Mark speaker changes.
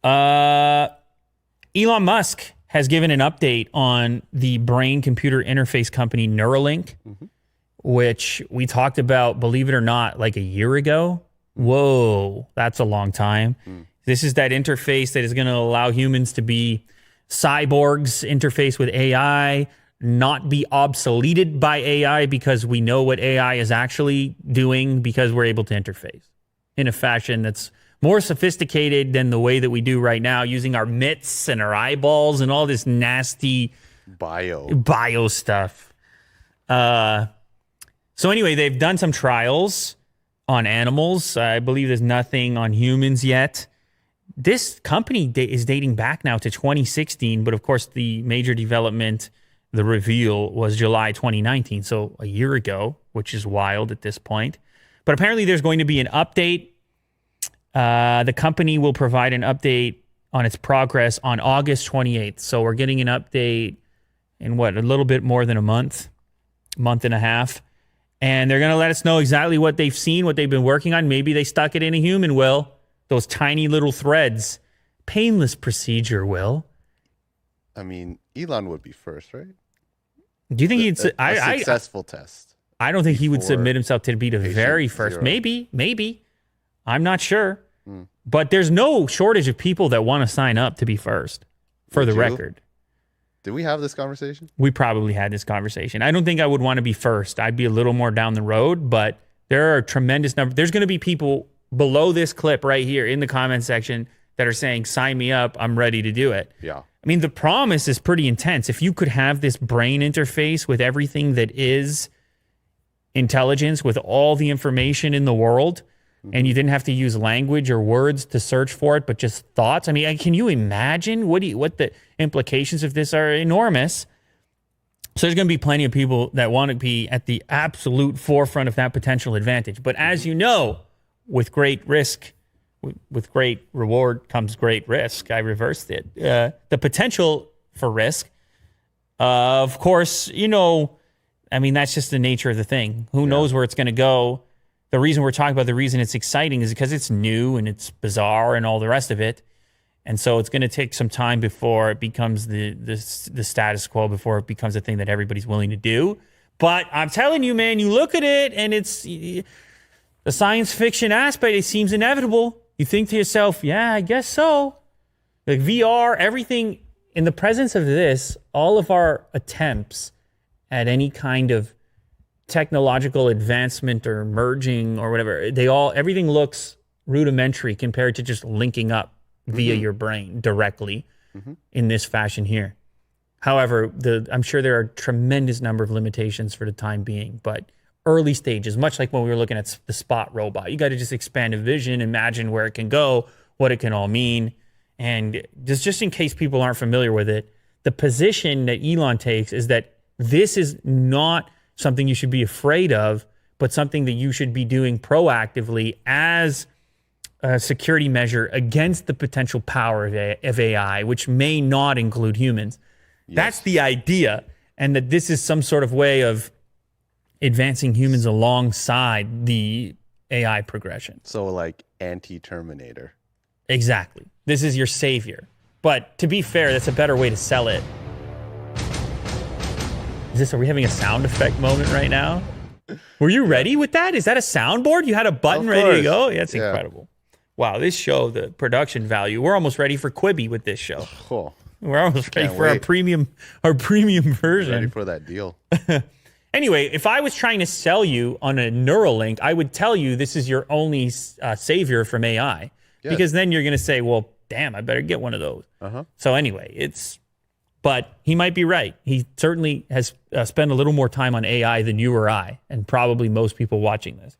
Speaker 1: Elon Musk has given an update on the brain-computer interface company Neuralink, which we talked about, believe it or not, like a year ago. Whoa, that's a long time. This is that interface that is going to allow humans to be cyborgs, interface with AI, not be obsoleted by AI because we know what AI is actually doing because we're able to interface in a fashion that's more sophisticated than the way that we do right now, using our mitts and our eyeballs and all this nasty bio stuff. So anyway, they've done some trials on animals. I believe there's nothing on humans yet. This company is dating back now to 2016, but of course the major development, the reveal, was July 2019, so a year ago, which is wild at this point. But apparently there's going to be an update. The company will provide an update on its progress on August 28th. So we're getting an update in a little bit more than a month and a half. And they're going to let us know exactly what they've seen, what they've been working on. Maybe they stuck it in a human, Will. Those tiny little threads. Painless procedure, Will.
Speaker 2: I mean, Elon would be first, right?
Speaker 1: Do you think he'd...
Speaker 2: a successful test.
Speaker 1: I don't think he would submit himself to be the very first.
Speaker 2: Zero.
Speaker 1: Maybe. I'm not sure. But there's no shortage of people that want to sign up to be first, for the record.
Speaker 2: Did we have this conversation?
Speaker 1: We probably had this conversation. I don't think I would want to be first. I'd be a little more down the road, but there are a tremendous number. There's going to be people below this clip right here in the comment section that are saying, sign me up, I'm ready to do it.
Speaker 2: Yeah.
Speaker 1: I mean, the promise is pretty intense. If you could have this brain interface with everything that is intelligence, with all the information in the world, and you didn't have to use language or words to search for it, but just thoughts. I mean, can you imagine what the implications of this are? Enormous. So there's going to be plenty of people that want to be at the absolute forefront of that potential advantage. But as you know, with great risk, with great reward comes great risk. I reversed it. The potential for risk, of course, I mean, that's just the nature of the thing. Who knows where it's going to go? The reason we're talking about, the reason it's exciting is because it's new and it's bizarre and all the rest of it. And so it's going to take some time before it becomes the status quo, before it becomes a thing that everybody's willing to do. But I'm telling you, man, you look at it and it's the science fiction aspect, it seems inevitable. You think to yourself, yeah, I guess so. Like VR, everything in the presence of this, all of our attempts at any kind of technological advancement or merging or whatever, everything looks rudimentary compared to just linking up via your brain directly in this fashion here. However, I'm sure there are a tremendous number of limitations for the time being, but early stages, much like when we were looking at the Spot robot, you got to just expand a vision, imagine where it can go, what it can all mean. And just in case people aren't familiar with it, the position that Elon takes is that this is not something you should be afraid of, but something that you should be doing proactively as a security measure against the potential power of AI, which may not include humans. Yes. That's the idea, and that this is some sort of way of advancing humans alongside the AI progression.
Speaker 2: So like anti-Terminator.
Speaker 1: Exactly. This is your savior. But to be fair, that's a better way to sell it. Are we having a sound effect moment right now? Were you ready with that? Is that a soundboard? You had a button ready to go? That's incredible. Wow, this show, the production value, we're almost ready for Quibi with this show.
Speaker 2: Cool.
Speaker 1: We're almost ready for our premium version.
Speaker 2: Ready for that deal.
Speaker 1: Anyway, if I was trying to sell you on a Neuralink, I would tell you this is your only savior from AI. Yes. Because then you're going to say, well, damn, I better get one of those. So anyway, but he might be right. He certainly has spent a little more time on AI than you or I, and probably most people watching this.